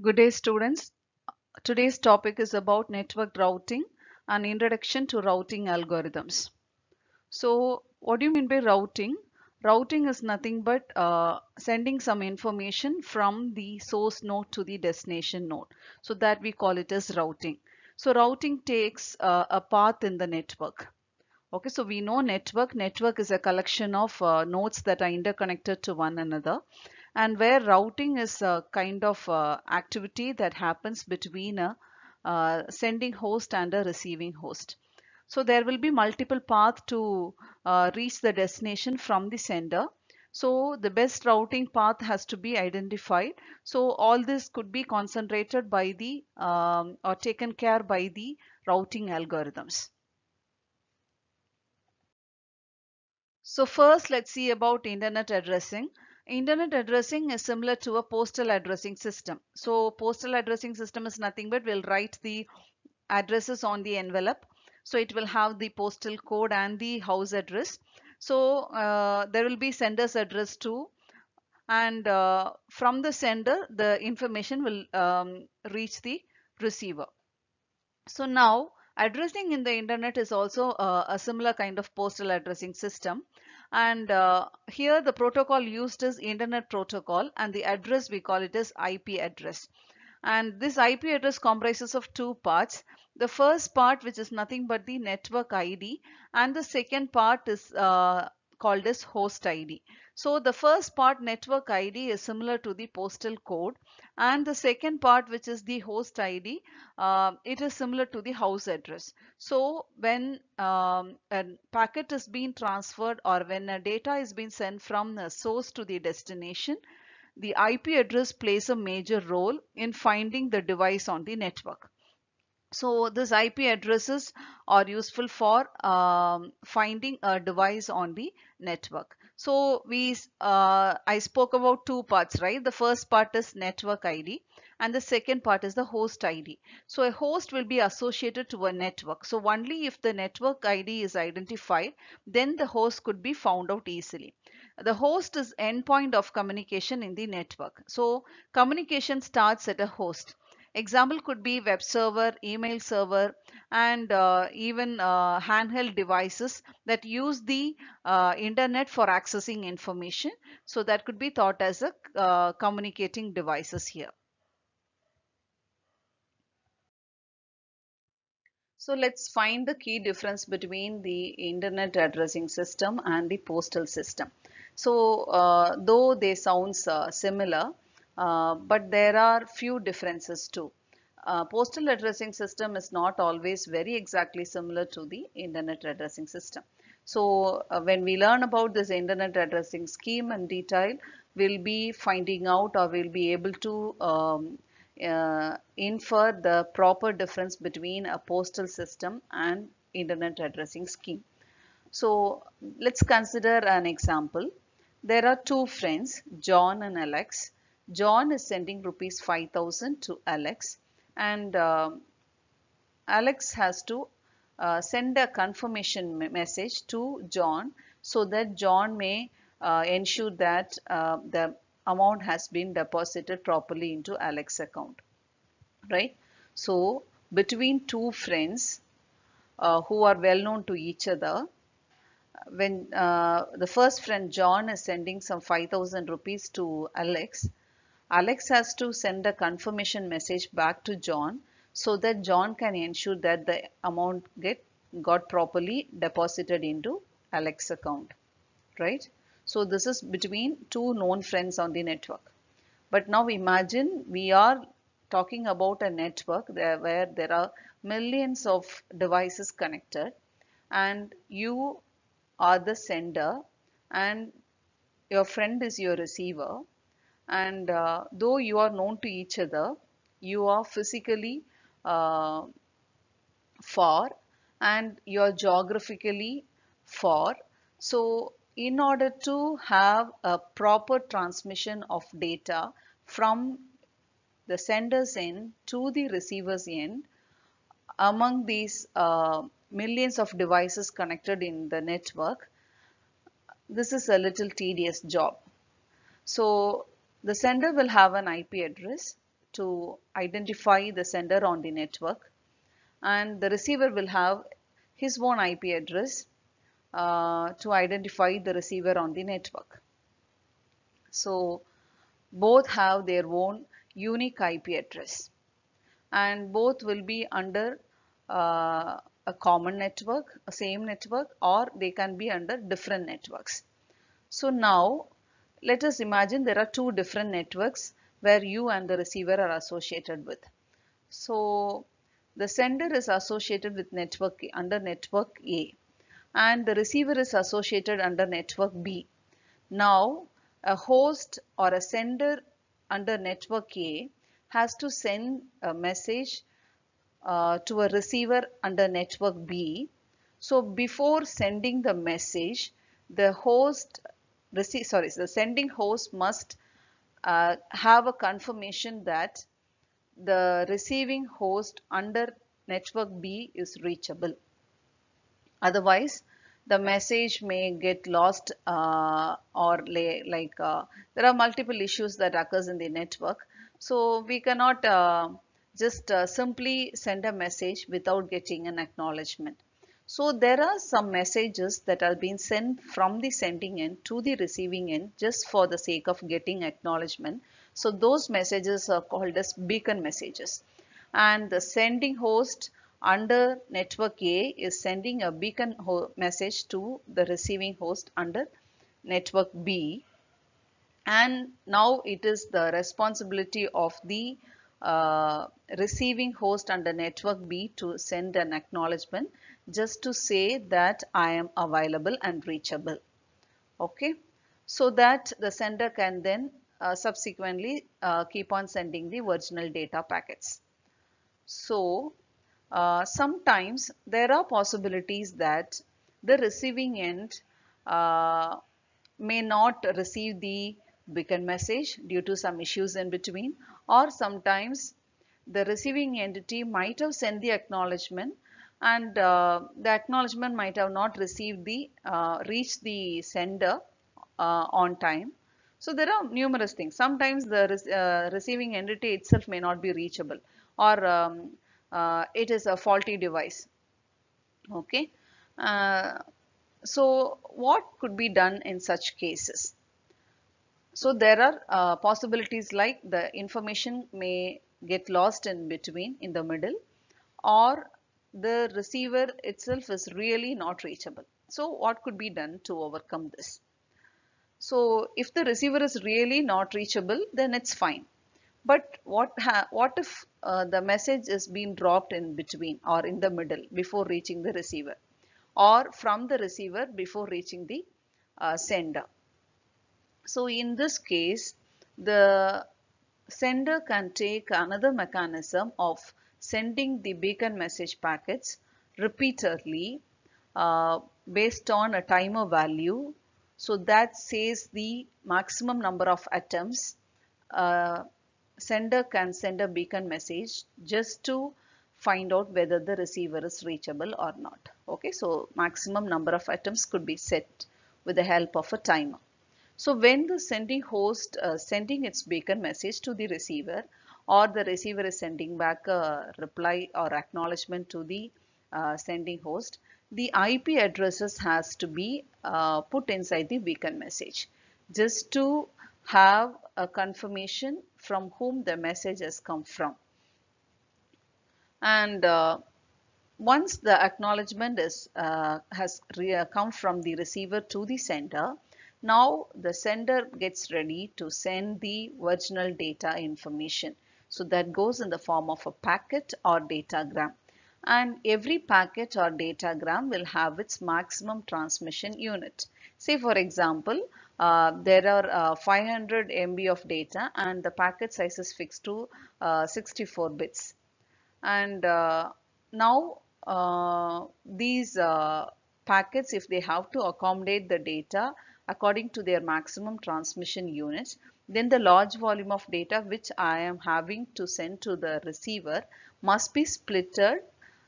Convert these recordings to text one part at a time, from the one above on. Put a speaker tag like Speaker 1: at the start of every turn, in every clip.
Speaker 1: Good day, students. Today's topic is about network routing and introduction to routing algorithms. So, what do you mean by routing? Routing is nothing but sending some information from the source node to the destination node. So that we call it as routing. So routing takes a path in the network. Okay, so we know network. Network is a collection of nodes that are interconnected to one another, and where routing is a kind of activity that happens between a sending host and a receiving host. So there will be multiple paths to reach the destination from the sender. So the best routing path has to be identified. So all this could be concentrated by the or taken care by the routing algorithms. So first, let's see about internet addressing. Internet addressing is similar to a postal addressing system. So postal addressing system is nothing but we'll write the addresses on the envelope. So it will have the postal code and the house address. So there will be sender's address too. And from the sender, the information will reach the receiver. So now addressing in the internet is also a similar kind of postal addressing system. And here the protocol used is internet protocol, and the address we call it as IP address. And this IP address comprises of two parts. The first part, which is nothing but the network ID, and the second part is called as host ID. So the first part, network ID, is similar to the postal code, and the second part, which is the host ID, it is similar to the house address. So when a packet is being transferred or when a data is being sent from the source to the destination, the IP address plays a major role in finding the device on the network. So these IP addresses are useful for finding a device on the network. So I spoke about two parts, right? The first part is network ID and the second part is the host ID. So a host will be associated to a network. So only if the network ID is identified, then the host could be found out easily. The host is endpoint of communication in the network. So communication starts at a host. Example could be web server, email server, and even handheld devices that use the internet for accessing information. So that could be thought as a communicating devices here. So let's find the key difference between the internet addressing system and the postal system. So though they sound similar, but there are few differences too. Postal addressing system is not always very exactly similar to the internet addressing system. So when we learn about this internet addressing scheme in detail, we'll be finding out or we'll be able to infer the proper difference between a postal system and internet addressing scheme. So let's consider an example. There are two friends, John and Alex. John is sending rupees 5,000 to Alex, and Alex has to send a confirmation message to John so that John may ensure that the amount has been deposited properly into Alex's account, right? So between two friends who are well known to each other, when the first friend John is sending some 5,000 rupees to Alex, Alex has to send a confirmation message back to John so that John can ensure that the amount got properly deposited into Alex's account, right? So this is between two known friends on the network. But now imagine we are talking about a network where there are millions of devices connected, and you are the sender and your friend is your receiver, and though you are known to each other, you are physically uh, far and you are geographically far. So in order to have a proper transmission of data from the sender's end to the receiver's end among these millions of devices connected in the network, this is a little tedious job. So the sender will have an IP address, to identify the sender on the network, and the receiver will have his own IP address to identify the receiver on the network. So both have their own unique IP address, and both will be under a common network, a same network, or they can be under different networks. So now let us imagine there are two different networks where you and the receiver are associated with. So the sender is associated with network under network A, and the receiver is associated under network B. Now a host or a sender under network A has to send a message to a receiver under network B. So before sending the message, the sending host must have a confirmation that the receiving host under network B is reachable. Otherwise, the message may get lost there are multiple issues that occurs in the network. So we cannot just simply send a message without getting an acknowledgement. So there are some messages that are being sent from the sending end to the receiving end just for the sake of getting acknowledgement. So those messages are called as beacon messages. And the sending host under network A is sending a beacon message to the receiving host under network B. And now it is the responsibility of the receiving host under network B to send an acknowledgement just to say that I am available and reachable. Okay, so that the sender can then subsequently keep on sending the original data packets. So sometimes there are possibilities that the receiving end may not receive the beacon message due to some issues in between, or sometimes the receiving entity might have sent the acknowledgement and the acknowledgement might have not received the reached the sender on time. So there are numerous things. Sometimes the receiving entity itself may not be reachable, or it is a faulty device. Okay. So what could be done in such cases? So there are possibilities like the information may get lost in between, in the middle, or the receiver itself is really not reachable. So what could be done to overcome this? So if the receiver is really not reachable, then it's fine. But what if the message is being dropped in between or in the middle before reaching the receiver, or from the receiver before reaching the sender? So in this case, the sender can take another mechanism of sending the beacon message packets repeatedly based on a timer value. So that says the maximum number of attempts sender can send a beacon message just to find out whether the receiver is reachable or not. Okay, so maximum number of attempts could be set with the help of a timer. So when the sending host sending its beacon message to the receiver, or the receiver is sending back a reply or acknowledgement to the sending host, the IP addresses has to be put inside the beacon message just to have a confirmation from whom the message has come from. And once the acknowledgement is has come from the receiver to the sender, now the sender gets ready to send the original data information. So that goes in the form of a packet or datagram. And every packet or datagram will have its maximum transmission unit. Say for example, there are 500 MB of data and the packet size is fixed to 64 bits. And now these packets, if they have to accommodate the data according to their maximum transmission units, then the large volume of data which I am having to send to the receiver must be splitted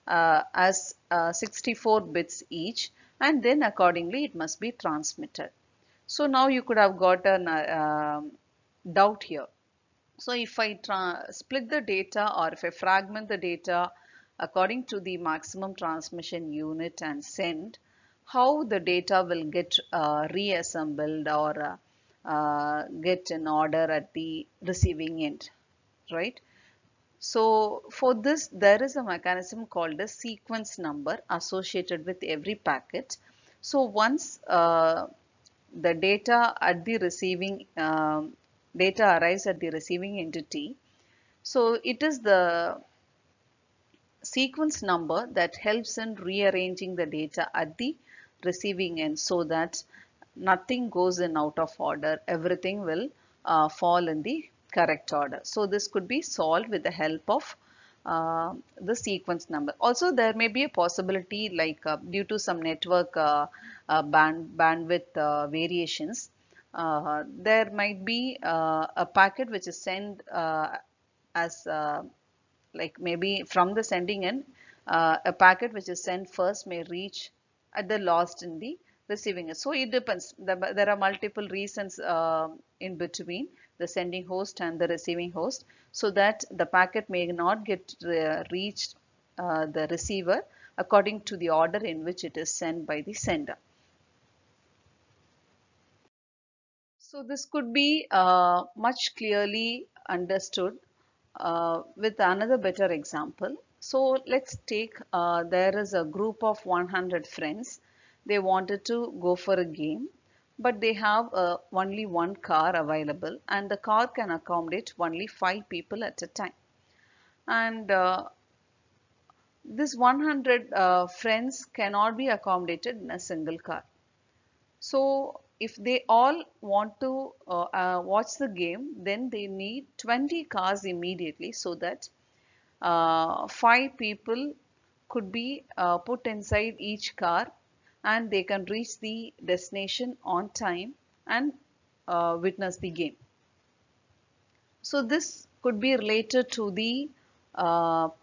Speaker 1: as 64 bits each, and then accordingly it must be transmitted. So now you could have got a doubt here. So if I split the data, or if I fragment the data according to the maximum transmission unit and send, how the data will get reassembled or get in order at the receiving end, right? So for this, there is a mechanism called a sequence number associated with every packet. So once the data at the receiving data arrives at the receiving entity, so it is the sequence number that helps in rearranging the data at the receiving end, so that nothing goes in out of order, everything will fall in the correct order. So this could be solved with the help of the sequence number. Also, there may be a possibility, like due to some network bandwidth variations, there might be a packet which is sent as like maybe from the sending end, a packet which is sent first may reach at the last in the receiving end. So it depends. There are multiple reasons in between the sending host and the receiving host, so that the packet may not get reached the receiver according to the order in which it is sent by the sender. So this could be much clearly understood with another better example. So let's take there is a group of 100 friends. They wanted to go for a game, but they have only one car available, and the car can accommodate only 5 people at a time. And this 100 friends cannot be accommodated in a single car. So if they all want to watch the game, then they need 20 cars immediately, so that 5 people could be put inside each car, and they can reach the destination on time and witness the game. So this could be related to the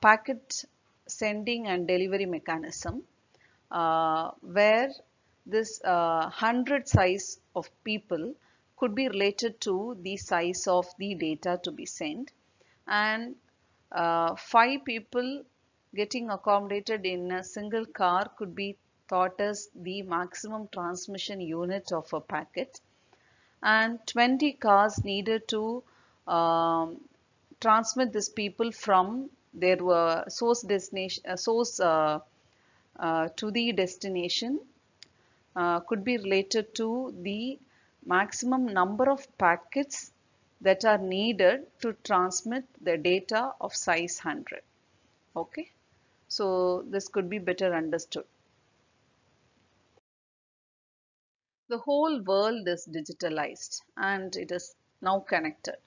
Speaker 1: packet sending and delivery mechanism, where this 100 size of people could be related to the size of the data to be sent, and 5 people getting accommodated in a single car could be thought as the maximum transmission unit of a packet, and 20 cars needed to um, transmit these people from their source destination to the destination could be related to the maximum number of packets that are needed to transmit the data of size 100. Okay, so this could be better understood. The whole world is digitalized and it is now connected,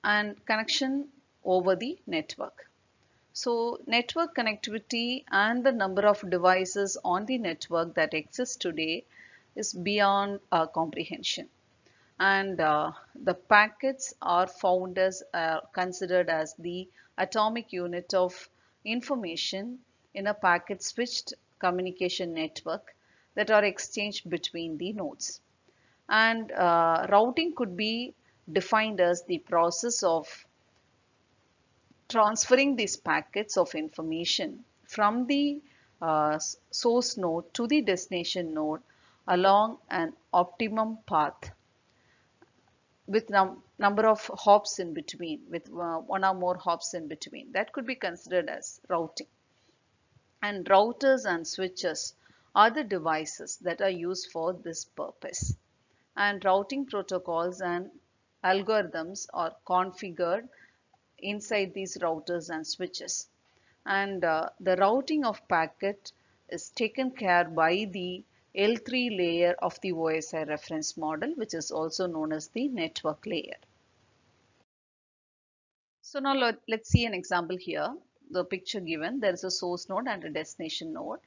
Speaker 1: and connection over the network. So network connectivity and the number of devices on the network that exists today is beyond our comprehension. And the packets are found as considered as the atomic unit of information in a packet switched communication network that are exchanged between the nodes. And routing could be defined as the process of transferring these packets of information from the source node to the destination node along an optimum path with number of hops in between, with one or more hops in between. That could be considered as routing. And routers and switches are the devices that are used for this purpose. And routing protocols and algorithms are configured inside these routers and switches. And the routing of packet is taken care by the L3 layer of the OSI reference model, which is also known as the network layer. So now let's see an example here. The picture given, there is a source node and a destination node,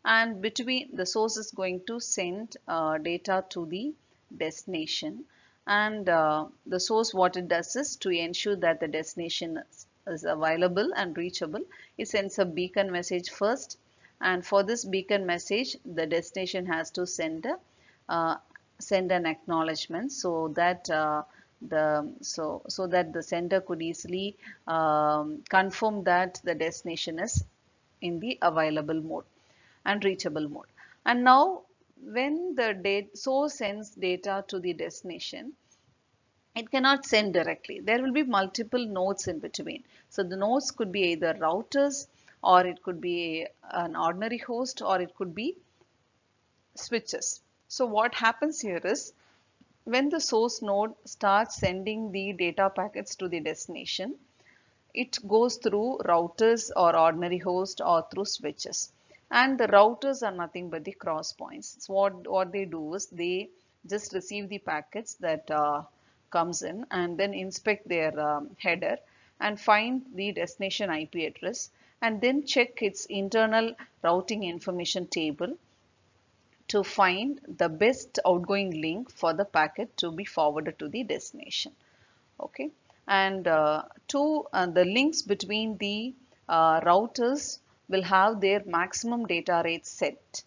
Speaker 1: and between the source is going to send data to the destination, and the source, what it does is to ensure that the destination is available and reachable, it sends a beacon message first, and for this beacon message the destination has to send an acknowledgement, so that so that the sender could easily confirm that the destination is in the available mode and reachable mode. And now when the source sends data to the destination, it cannot send directly. There will be multiple nodes in between. So the nodes could be either routers, or it could be an ordinary host, or it could be switches. So what happens here is, when the source node starts sending the data packets to the destination, it goes through routers or ordinary host or through switches. And the routers are nothing but the cross points. So what they do is, they just receive the packets that comes in and then inspect their header and find the destination IP address, and then check its internal routing information table to find the best outgoing link for the packet to be forwarded to the destination. Okay, and the links between the routers will have their maximum data rate set.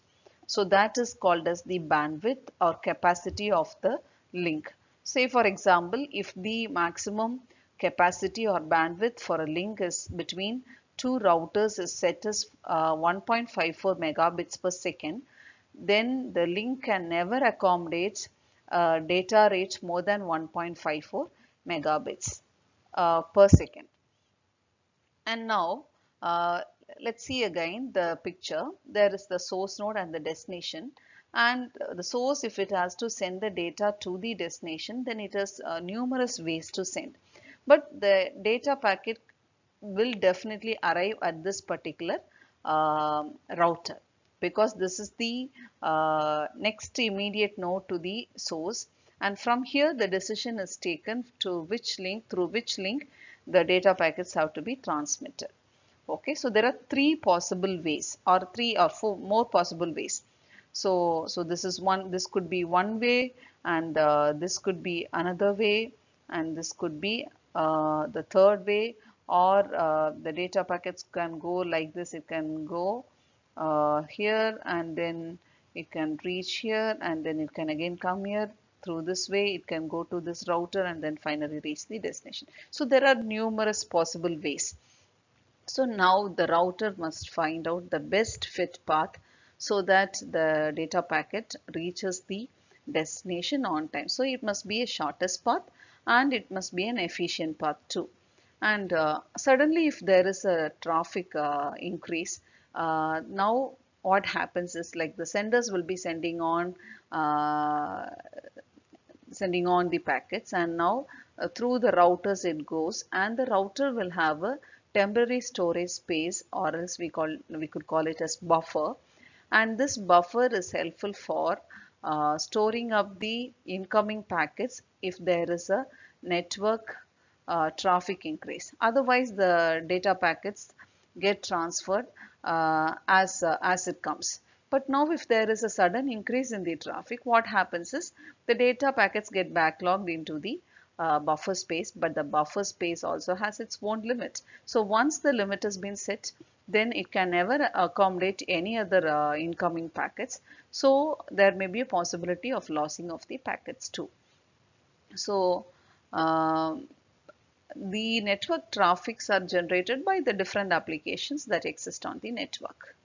Speaker 1: So that is called as the bandwidth or capacity of the link. Say for example, if the maximum capacity or bandwidth for a link is between two routers is set as 1.54 megabits per second, then the link can never accommodate data rate more than 1.54 megabits per second. And now let's see again the picture. There is the source node and the destination. And the source, if it has to send the data to the destination, then it has numerous ways to send. But the data packet will definitely arrive at this particular router, because this is the next immediate node to the source, and from here the decision is taken to through which link the data packets have to be transmitted. Okay, so there are three possible ways, or three or four more possible ways. So this is one, this could be one way, and this could be another way, and this could be the third way, or the data packets can go like this. It can go here, and then it can reach here, and then it can again come here through this way. It can go to this router and then finally reach the destination. So there are numerous possible ways. So now the router must find out the best fit path so that the data packet reaches the destination on time. So it must be a shortest path, and it must be an efficient path too. And suddenly, if there is a traffic increase, now what happens is, like, the senders will be uh, sending on the packets, and now through the routers it goes, and the router will have a temporary storage space, or else we could call it as buffer. And this buffer is helpful for storing up the incoming packets if there is a network traffic increase. Otherwise the data packets get transferred as it comes. But now if there is a sudden increase in the traffic, what happens is, the data packets get backlogged into the buffer space, but the buffer space also has its own limit. So once the limit has been set, then it can never accommodate any other incoming packets. So there may be a possibility of losing of the packets too. So the network traffics are generated by the different applications that exist on the network.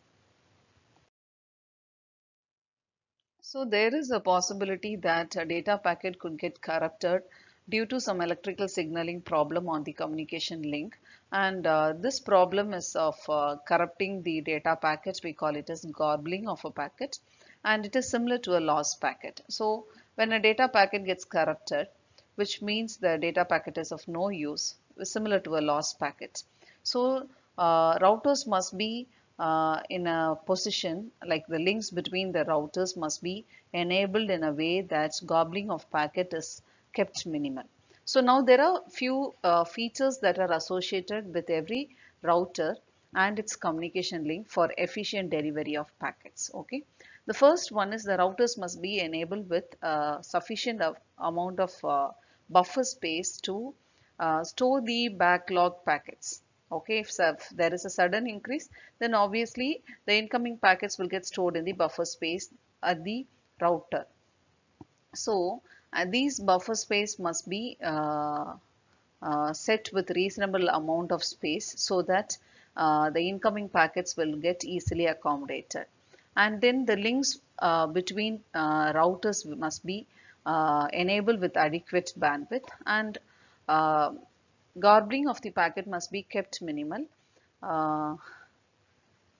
Speaker 1: So there is a possibility that a data packet could get corrupted due to some electrical signaling problem on the communication link, and this problem is of corrupting the data packet. We call it as garbling of a packet, and it is similar to a lost packet. So when a data packet gets corrupted, which means the data packet is of no use, similar to a lost packet. So routers must be in a position, like the links between the routers must be enabled in a way that gobbling of packet is kept minimal. So now there are few features that are associated with every router and its communication link for efficient delivery of packets. Okay, the first one is, the routers must be enabled with sufficient amount of buffer space to store the backlog packets. Okay, if there is a sudden increase, then obviously the incoming packets will get stored in the buffer space at the router. So These buffer space must be set with reasonable amount of space so that the incoming packets will get easily accommodated. And then the links between routers must be enabled with adequate bandwidth, and uh, garbling of the packet must be kept minimal. Uh,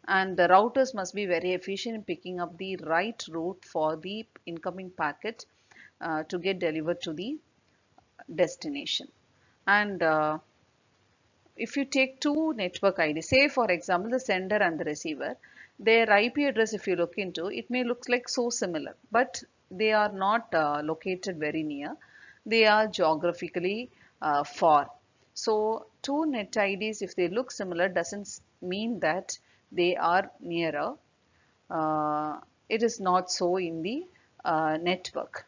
Speaker 1: and the routers must be very efficient in picking up the right route for the incoming packet to get delivered to the destination. And if you take two network IDs, say for example the sender and the receiver, their IP address, if you look into, it may look like so similar, but they are not located very near. They are geographically far. So two net IDs, if they look similar, doesn't mean that they are nearer. Uh, it is not so in the network.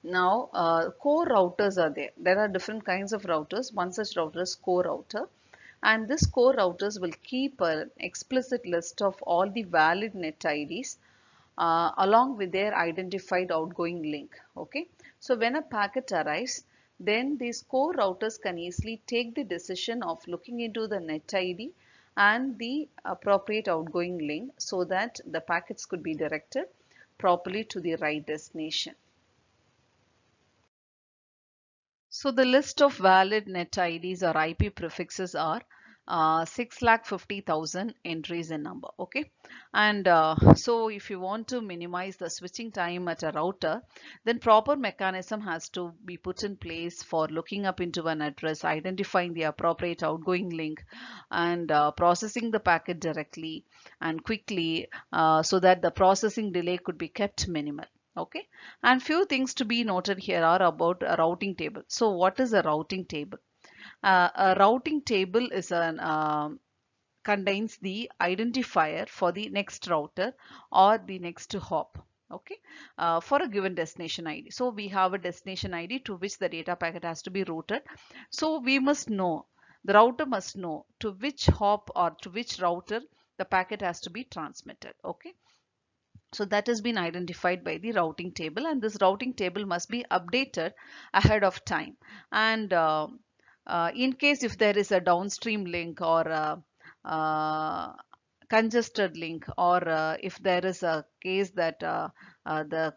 Speaker 1: Now, core routers are there. There are different kinds of routers. One such router is core router. And this core routers will keep an explicit list of all the valid net IDs along with their identified outgoing link. Okay. So when a packet arrives, then these core routers can easily take the decision of looking into the net ID and the appropriate outgoing link so that the packets could be directed properly to the right destination. So the list of valid net IDs or IP prefixes are 6,50,000 entries in number. Okay, and so if you want to minimize the switching time at a router, then proper mechanism has to be put in place for looking up into an address, identifying the appropriate outgoing link, and processing the packet directly and quickly so that the processing delay could be kept minimal. Okay, and few things to be noted here are about a routing table. So what is a routing table? A routing table is an contains the identifier for the next router or the next hop. Okay, for a given destination ID. So we have a destination ID to which the data packet has to be routed. So we must know, the router must know to which hop or to which router the packet has to be transmitted. Okay, so that has been identified by the routing table, and this routing table must be updated ahead of time. And in case if there is a downstream link or a, congested link, or if there is a case that the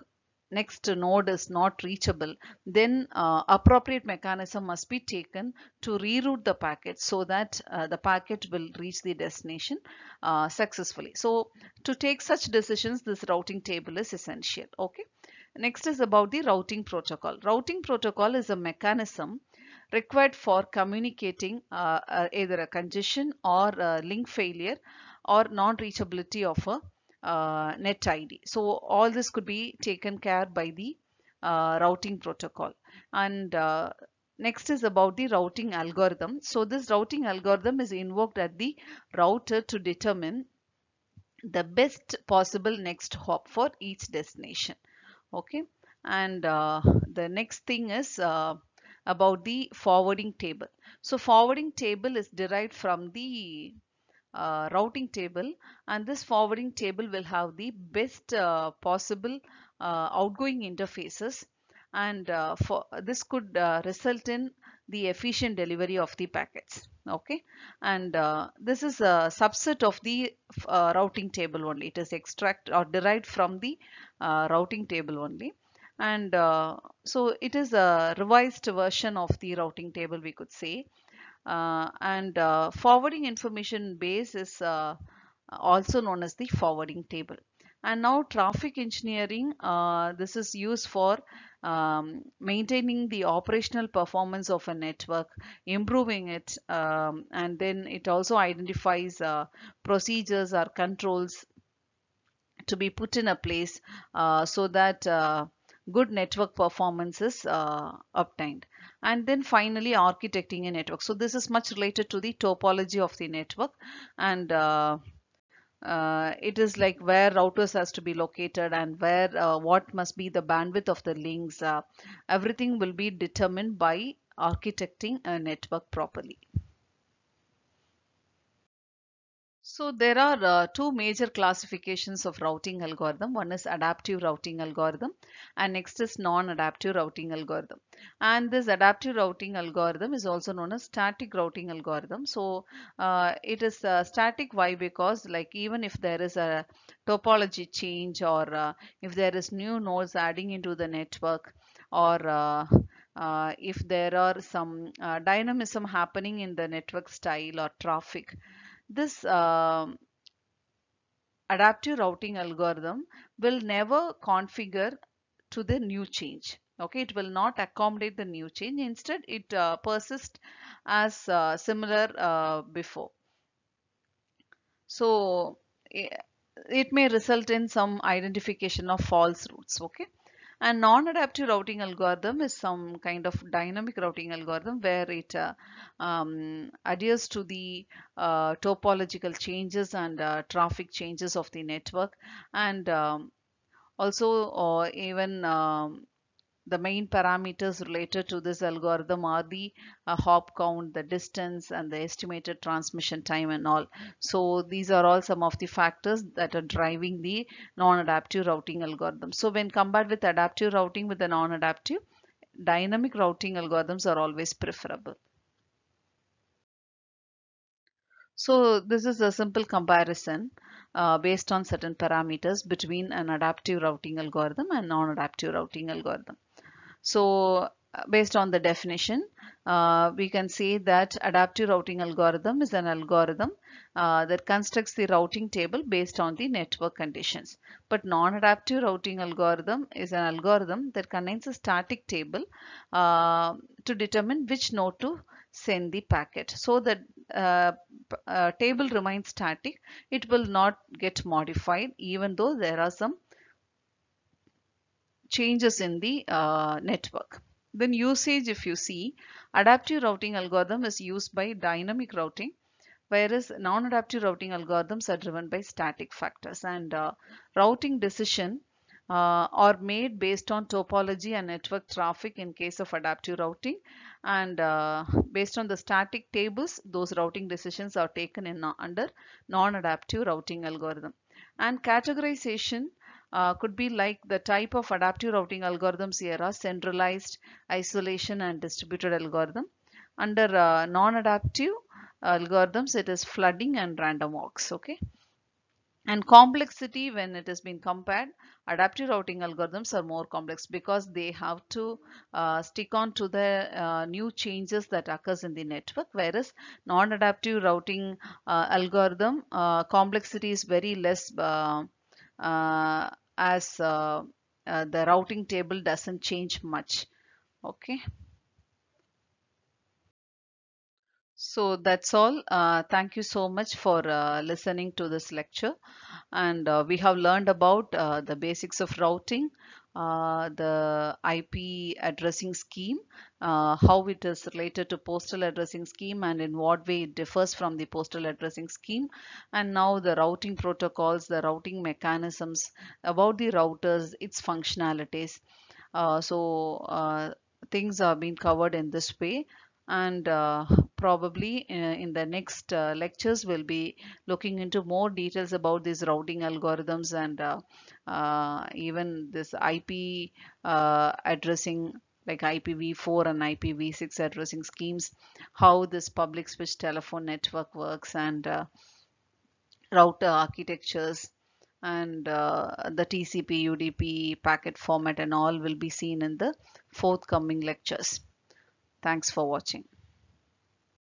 Speaker 1: next node is not reachable, then appropriate mechanism must be taken to reroute the packet so that the packet will reach the destination successfully. So to take such decisions, this routing table is essential. Okay. Next is about the routing protocol. Routing protocol is a mechanism required for communicating either a congestion or a link failure or non-reachability of a net ID. So all this could be taken care by the routing protocol. And next is about the routing algorithm. So this routing algorithm is invoked at the router to determine the best possible next hop for each destination. Okay, and the next thing is about the forwarding table. So forwarding table is derived from the routing table, and this forwarding table will have the best possible outgoing interfaces, and for this could result in the efficient delivery of the packets. Okay, and this is a subset of the routing table only. It is extract or derived from the routing table only, and so it is a revised version of the routing table, we could say. And forwarding information base is also known as the forwarding table. And now traffic engineering, this is used for maintaining the operational performance of a network, improving it, and then it also identifies procedures or controls to be put in a place so that good network performance is obtained. And then finally architecting a network. So this is much related to the topology of the network, and it is like where routers has to be located and where what must be the bandwidth of the links. Everything will be determined by architecting a network properly. So there are two major classifications of routing algorithm. One is adaptive routing algorithm and next is non-adaptive routing algorithm. And this adaptive routing algorithm is also known as static routing algorithm. So it is static. Why? Because like even if there is a topology change or if there is new nodes adding into the network or if there are some dynamism happening in the network style or traffic, this adaptive routing algorithm will never configure to the new change. Okay, it will not accommodate the new change. Instead, it persists as similar before. So it may result in some identification of false routes. Okay. And non-adaptive routing algorithm is some kind of dynamic routing algorithm where it adheres to the topological changes and traffic changes of the network, and also even the main parameters related to this algorithm are the hop count, the distance, and the estimated transmission time and all. So these are all some of the factors that are driving the non-adaptive routing algorithm. So when compared with adaptive routing with the non-adaptive, dynamic routing algorithms are always preferable. So this is a simple comparison based on certain parameters between an adaptive routing algorithm and non-adaptive routing algorithm. So based on the definition, we can say that adaptive routing algorithm is an algorithm that constructs the routing table based on the network conditions. But non-adaptive routing algorithm is an algorithm that contains a static table to determine which node to send the packet. So the uh, table remains static. It will not get modified even though there are some changes in the network. Then usage, if you see, adaptive routing algorithm is used by dynamic routing, whereas non-adaptive routing algorithms are driven by static factors. And routing decision are made based on topology and network traffic in case of adaptive routing, and based on the static tables, those routing decisions are taken in under non-adaptive routing algorithm. And categorization could be like the type of adaptive routing algorithms here are centralized, isolation, and distributed algorithm. Under non-adaptive algorithms, it is flooding and random walks. Okay. And complexity, when it has been compared, adaptive routing algorithms are more complex because they have to stick on to the new changes that occurs in the network, whereas non-adaptive routing algorithm complexity is very less as the routing table doesn't change much. Okay. So that's all. Thank you so much for listening to this lecture. And we have learned about the basics of routing, the IP addressing scheme, how it is related to postal addressing scheme and in what way it differs from the postal addressing scheme, and now the routing protocols, the routing mechanisms, about the routers, its functionalities. So things are being covered in this way, and probably in the next lectures we'll be looking into more details about these routing algorithms and even this IP addressing like IPv4 and IPv6 addressing schemes, how this public switch telephone network works, and router architectures, and the TCP, UDP, packet format and all will be seen in the forthcoming lectures. Thanks for watching.